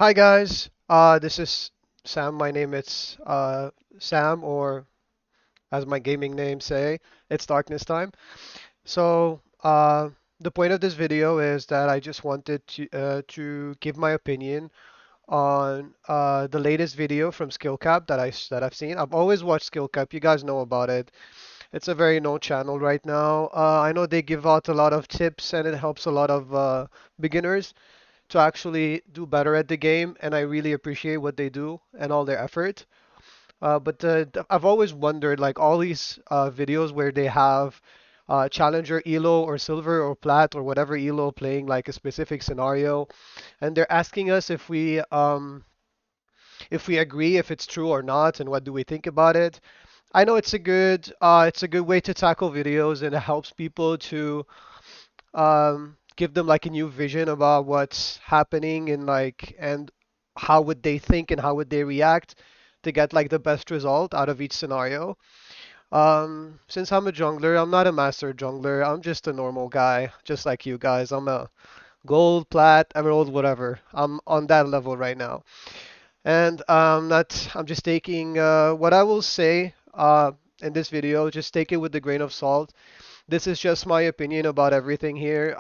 Hi guys, this is Sam. My name is Sam, or as my gaming name say, it's Darkness Time. So the point of this video is that I just wanted to give my opinion on the latest video from SkillCapped that I've seen. I've always watched SkillCapped. You guys know about it. It's a very known channel right now. I know they give out a lot of tips and it helps a lot of beginners to actually do better at the game, and I really appreciate what they do and all their effort. I've always wondered, like all these videos where they have Challenger Elo or Silver or Plat or whatever Elo playing like a specific scenario, and they're asking us if we agree if it's true or not, and what do we think about it. I know it's a good way to tackle videos, and it helps people to give them like a new vision about what's happening and how would they think and how would they react to get like the best result out of each scenario. Since I'm a jungler, I'm not a master jungler. I'm just a normal guy, just like you guys. I'm a gold, plat, emerald, whatever. I'm on that level right now. And not I'm just taking what I will say in this video, just take it with a grain of salt. This is just my opinion about everything here.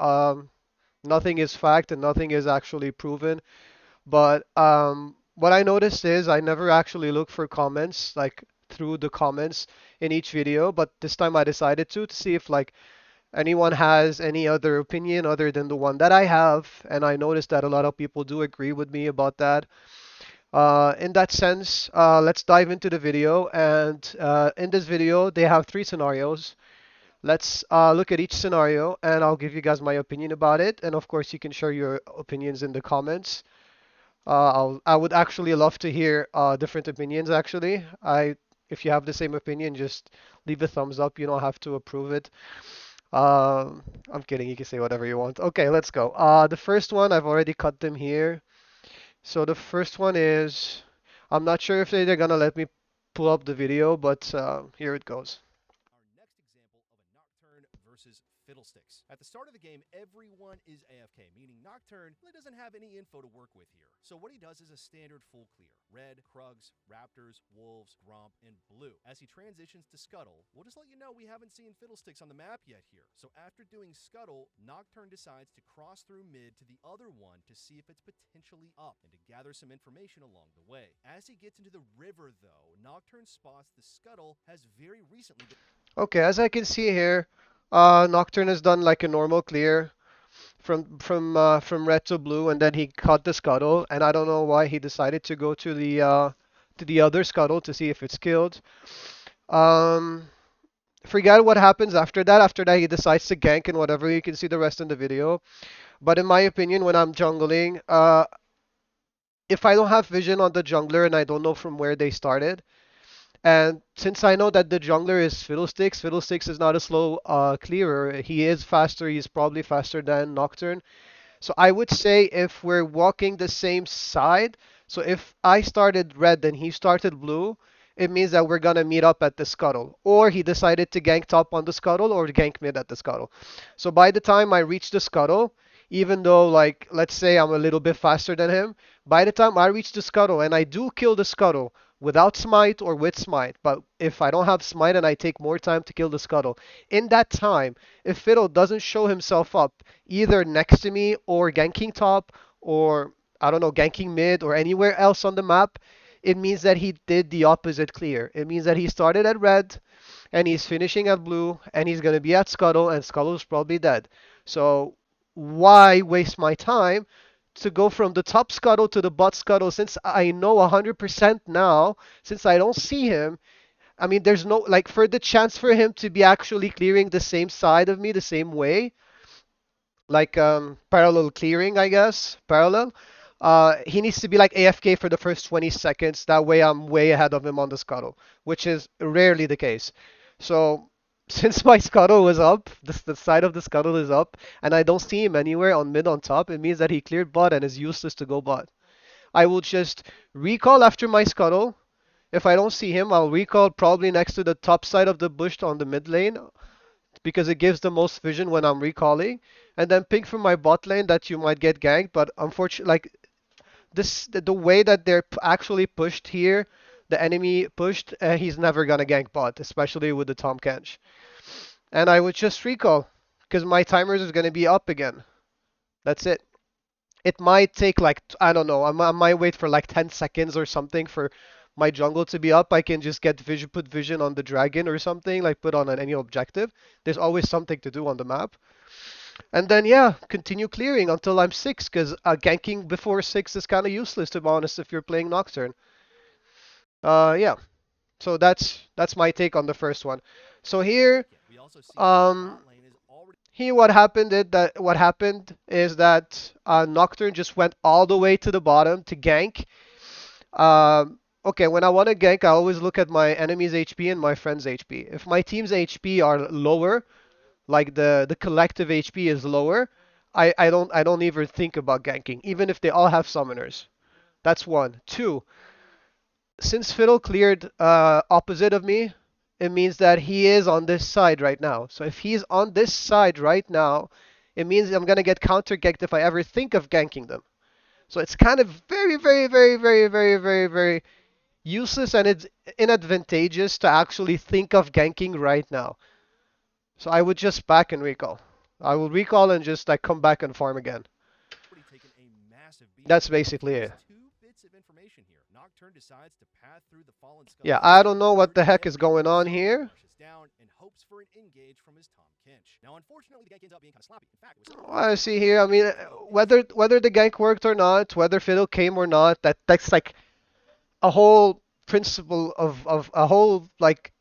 Nothing is fact and nothing is actually proven. But what I noticed is I never actually look for comments like through the comments in each video, but this time I decided to see if like anyone has any other opinion other than the one that I have, and I noticed that a lot of people do agree with me about that. In that sense, let's dive into the video. And in this video, they have three scenarios. Let's look at each scenario, and I'll give you guys my opinion about it. And of course, you can share your opinions in the comments. I would actually love to hear different opinions. Actually, if you have the same opinion, just leave a thumbs up. You don't have to approve it. I'm kidding. You can say whatever you want. Okay, let's go. The first one, I've already cut them here. So the first one is, I'm not sure if they're gonna let me pull up the video, but here it goes. Our next example of a Nocturne versus Fiddlesticks. At the start of the game, everyone is AFK, meaning Nocturne really doesn't have any info to work with here. So what he does is a standard full clear. Red, Krugs, Raptors, Wolves, Gromp, and Blue. As he transitions to Scuttle, we'll just let you know we haven't seen Fiddlesticks on the map yet here. So after doing Scuttle, Nocturne decides to cross through mid to the other one to see if it's potentially up and to gather some information along the way. As he gets into the river though, Nocturne spots the Scuttle has very recently been. Okay, as I can see here, Nocturne has done like a normal clear from red to blue, and then he caught the scuttle, and I don't know why he decided to go to the other scuttle to see if it's killed. Um, Forget what happens after that. After that, he decides to gank and whatever. You can see the rest in the video. But in my opinion, when I'm jungling, if I don't have vision on the jungler and I don't know from where they started, and since I know that the jungler is Fiddlesticks, Fiddlesticks is not a slow clearer. He is faster. He's probably faster than Nocturne. So I would say if we're walking the same side, so if I started red and he started blue, it means that we're gonna meet up at the scuttle. Or he decided to gank top on the scuttle or gank mid at the scuttle. So by the time I reach the scuttle, even though like let's say I'm a little bit faster than him, by the time I reach the scuttle and I do kill the scuttle without smite or with smite, but if I don't have smite and I take more time to kill the scuttle, in that time, if Fiddle doesn't show himself up either next to me or ganking top or I don't know, ganking mid or anywhere else on the map, it means that he did the opposite clear. It means that he started at red and he's finishing at blue and he's going to be at scuttle and scuttle is probably dead. So why waste my time to go from the top scuttle to the bot scuttle since I know 100% now, since I don't see him? I mean, there's no, like, for the chance for him to be actually clearing the same side of me the same way, like parallel clearing, I guess, parallel. He needs to be like AFK for the first 20 seconds. That way I'm way ahead of him on the scuttle, which is rarely the case. So since my scuttle was up, the side of the scuttle is up, and I don't see him anywhere on mid on top, it means that he cleared bot and is useless to go bot. I will just recall after my scuttle. If I don't see him, I'll recall probably next to the top side of the bush on the mid lane because it gives the most vision when I'm recalling. And then ping from my bot lane that you might get ganked, but unfortunately, like The way that they're actually pushed here, the enemy pushed, he's never gonna gank bot, especially with the Tom Kench. And I would just recall, because my timers is gonna be up again. That's it. It might take like, I don't know, I might wait for like 10 seconds or something for my jungle to be up. I can just get vision, put vision on the dragon or something, like put on any objective. There's always something to do on the map. And then, yeah, continue clearing until I'm 6, because ganking before 6 is kind of useless, to be honest, if you're playing Nocturne. Yeah, so that's my take on the first one. So here, um, what happened is that Nocturne just went all the way to the bottom to gank. Okay, when I want to gank, I always look at my enemy's HP and my friend's HP. If my team's HP are lower, like the collective HP is lower, I don't even think about ganking, even if they all have summoners. That's one. Two, since Fiddle cleared opposite of me, it means that he is on this side right now. So if he's on this side right now, it means I'm gonna get counter ganked if I ever think of ganking them. So it's kind of very, very, very, very, very, very, very useless, and it's inadvantageous to actually think of ganking right now. So I would just back and recall. I will recall and just like come back and farm again. That's basically it. Yeah, I don't know what the heck is going on here. I see here. I mean, whether the gank worked or not, whether Fiddle came or not, that's like a whole principle of a whole like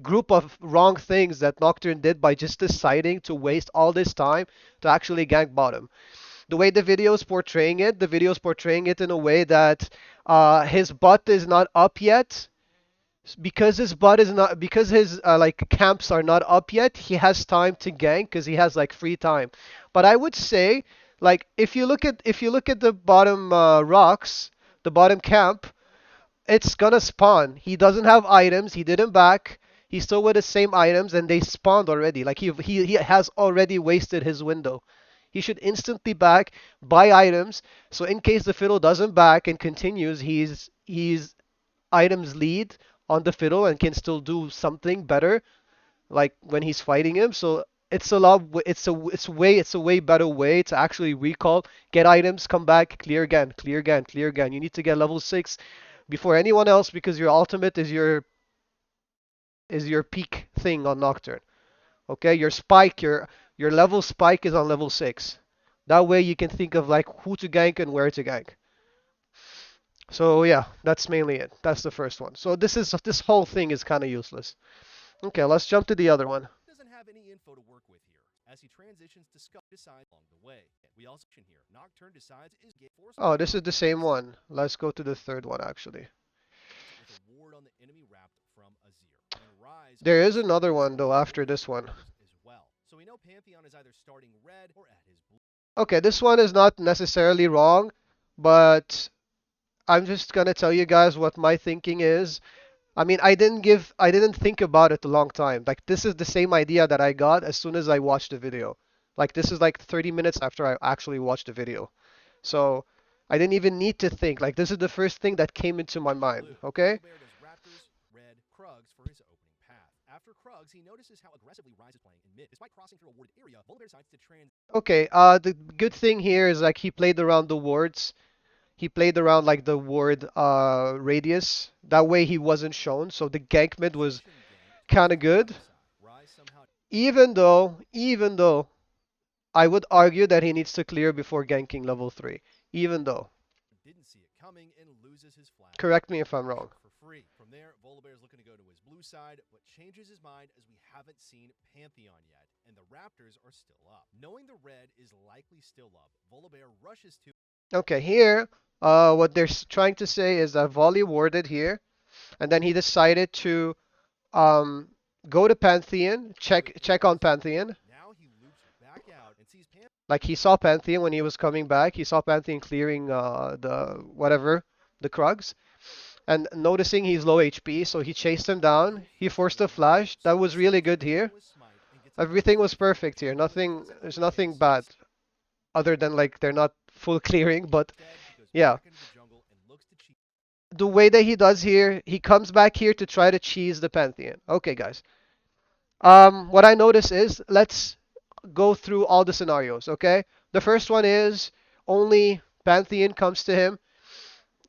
group of wrong things that Nocturne did by just deciding to waste all this time to actually gank bottom. The way the video is portraying it in a way that his butt is not up yet. Because his butt is not, because his like camps are not up yet, he has time to gank because he has like free time. But I would say, like, if you look at the bottom rocks, the bottom camp, it's gonna spawn. He doesn't have items. He didn't back. He's still with the same items, and they spawned already. Like he has already wasted his window. He should instantly back, buy items, so in case the fiddle doesn't back and continues, he's items lead on the fiddle and can still do something better, like when he's fighting him. So it's a lot. It's a way better way to actually recall, get items, come back, clear again, clear again, clear again. You need to get level 6 before anyone else because your ultimate is your peak thing on Nocturne. Okay, your spike, your level spike is on level 6. That way you can think of like who to gank and where to gank. So yeah, that's mainly it. That's the first one. So this whole thing is kind of useless. Okay, let's jump to the other one. Oh, this is the same one. Let's go to the third one actually. There is another one though after this one. Okay, this one is not necessarily wrong, but I'm just gonna tell you guys what my thinking is. I mean, I didn't think about it a long time. Like this is the same idea that I got as soon as I watched the video. Like this is like 30 minutes after I actually watched the video. So I didn't even need to think. Like this is the first thing that came into my mind. Okay? Okay, the good thing here is like he played around the wards. He played around like the ward radius. That way he wasn't shown, so the gank mid was kind of good. Even though I would argue that he needs to clear before ganking level 3. Even though. Correct me if I'm wrong. Okay, here, what they're trying to say is that Volley warded here, and then he decided to um, go to Pantheon, check on Pantheon. Like he saw Pantheon when he was coming back. He saw Pantheon clearing the whatever, the Krugs, and noticing he's low HP, so he chased him down. He forced a flash. That was really good here. Everything was perfect here. There's nothing bad, other than like they're not full clearing, but Yeah. back into the jungle and looks to cheat. The way that he does here, he comes back here to try to cheese the Pantheon. Okay, guys. What I notice is, let's go through all the scenarios, okay? The first one is only Pantheon comes to him.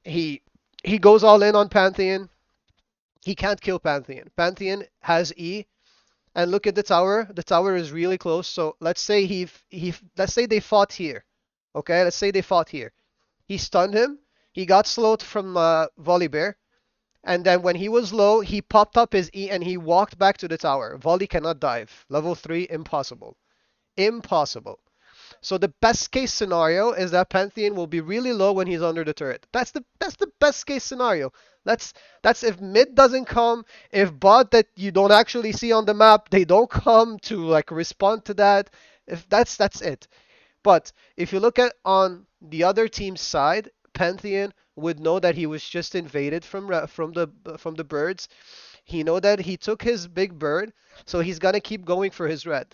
He he goes all in on Pantheon. He can't kill Pantheon. Pantheon has E, and look at the tower. The tower is really close. So let's say let's say they fought here. Okay, let's say they fought here. He stunned him. He got slowed from Volibear. And then when he was low, he popped up his E and he walked back to the tower. Volley cannot dive. Level 3, impossible. Impossible. So the best case scenario is that Pantheon will be really low when he's under the turret. That's the best case scenario. That's that's if mid doesn't come, if bot that you don't actually see on the map, they don't come to like respond to that. If that's it. But if you look at on the other team's side, Pantheon would know that he was just invaded from the birds. He know that he took his big bird, so he's gonna keep going for his red.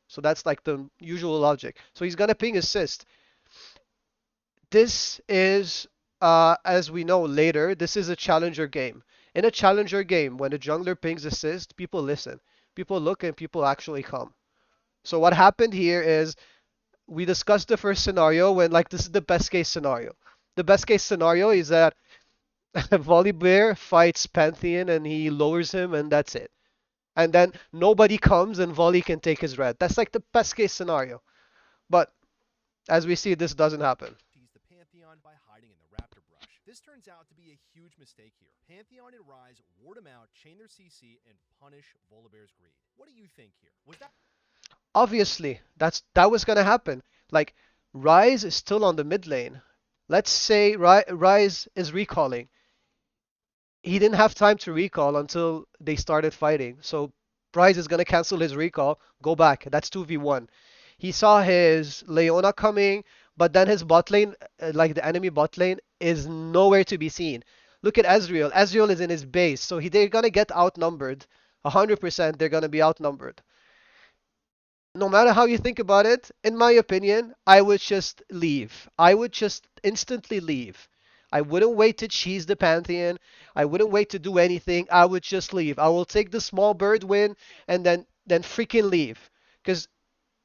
So that's like the usual logic. So he's gonna ping assist. This is, as we know later, this is a challenger game. In a challenger game, when a jungler pings assist, people listen. People look and people actually come. So what happened here is we discussed the first scenario when like this is the best case scenario. The best case scenario is that Volibear fights Pantheon and he lowers him and that's it. And then nobody comes and Volley can take his red. That's like the best case scenario. But as we see, this doesn't happen. Tease the Pantheon by hiding in the raptor brush. This turns out to be a huge mistake here. Pantheon and Rise ward him out, chain their CC, and punish Volibear's greed. What do you think here? Was that Obviously, that was gonna happen. Like Rise is still on the mid lane. Let's say Rise is recalling. He didn't have time to recall until they started fighting. So Bryce is gonna cancel his recall, go back. That's 2v1. He saw his Leona coming, but then his bot lane, like the enemy bot lane, is nowhere to be seen. Look at Ezreal. Ezreal is in his base, so they're gonna get outnumbered. 100% they're gonna be outnumbered. No matter how you think about it, in my opinion, I would just leave. I would just instantly leave. I wouldn't wait to cheese the Pantheon. I wouldn't wait to do anything. I would just leave. I will take the small bird win and then freaking leave. Because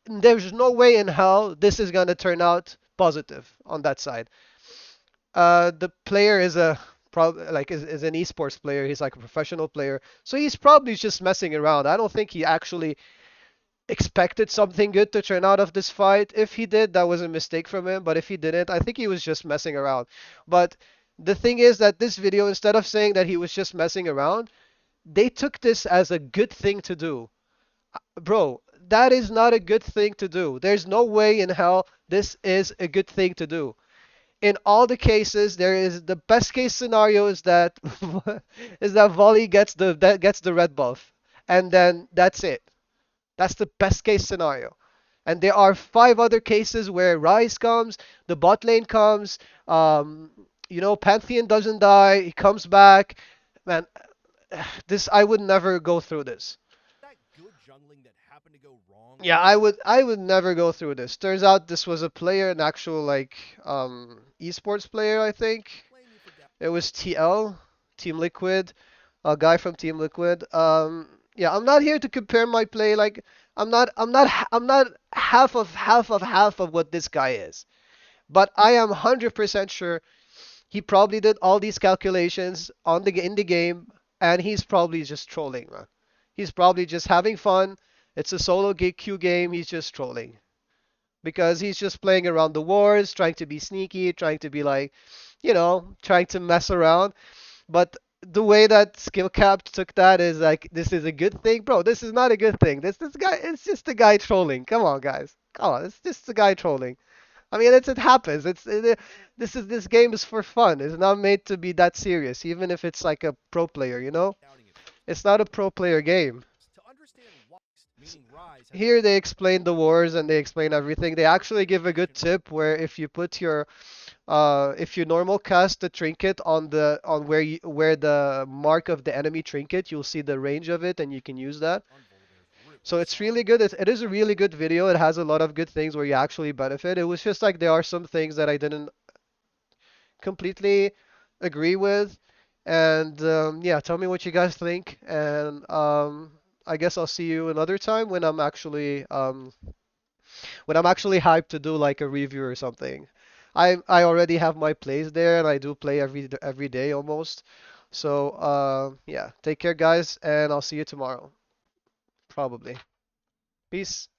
there's no way in hell this is gonna turn out positive on that side. The player is a is an esports player. He's like a professional player, so he's probably just messing around. I don't think he actually expected something good to turn out of this fight. If he did, that was a mistake from him. But if he didn't, I think he was just messing around. But the thing is that this video, instead of saying that he was just messing around, they took this as a good thing to do. Bro, that is not a good thing to do. There's no way in hell this is a good thing to do. In all the cases, there is the best case scenario is that is that Volley gets the red buff, and then that's it. That's the best case scenario. And there are five other cases where Rise comes, the bot lane comes, Pantheon doesn't die, he comes back. Man, this I would never go through this. that good jungling that happened to go wrong Yeah, I would never go through this. Turns out this was a player, an actual like esports player, I think. blame you for that. It was TL, Team Liquid, a guy from Team Liquid. Yeah, I'm not here to compare my play. Like, I'm not half of what this guy is. But I am 100% sure he probably did all these calculations in the game, and he's probably just trolling, man. He's probably just having fun. It's a solo queue game. He's just trolling because he's just playing around the wars, trying to be sneaky, trying to be like, trying to mess around. But the way that SkillCapped took that is like this is a good thing, bro. This is not a good thing. This guy, it's just a guy trolling. Come on, guys. Come on, it's just a guy trolling. I mean, it happens. This game is for fun. It's not made to be that serious, even if it's like a pro player. Doubting it. It's not a pro player game. To understand why, meaning Rise has Here they explain the wars and they explain everything. They actually give a good tip where if you put your if you normal cast the trinket on where the mark of the enemy trinket, you'll see the range of it and you can use that. on Volibear's root. So it's really good. It is a really good video. It has a lot of good things where you actually benefit. It was just like there are some things that I didn't completely agree with. And yeah, tell me what you guys think. And I guess I'll see you another time when I'm actually hyped to do like a review or something. I already have my plays there, and I do play every day almost. So yeah, take care, guys, and I'll see you tomorrow, probably. Peace.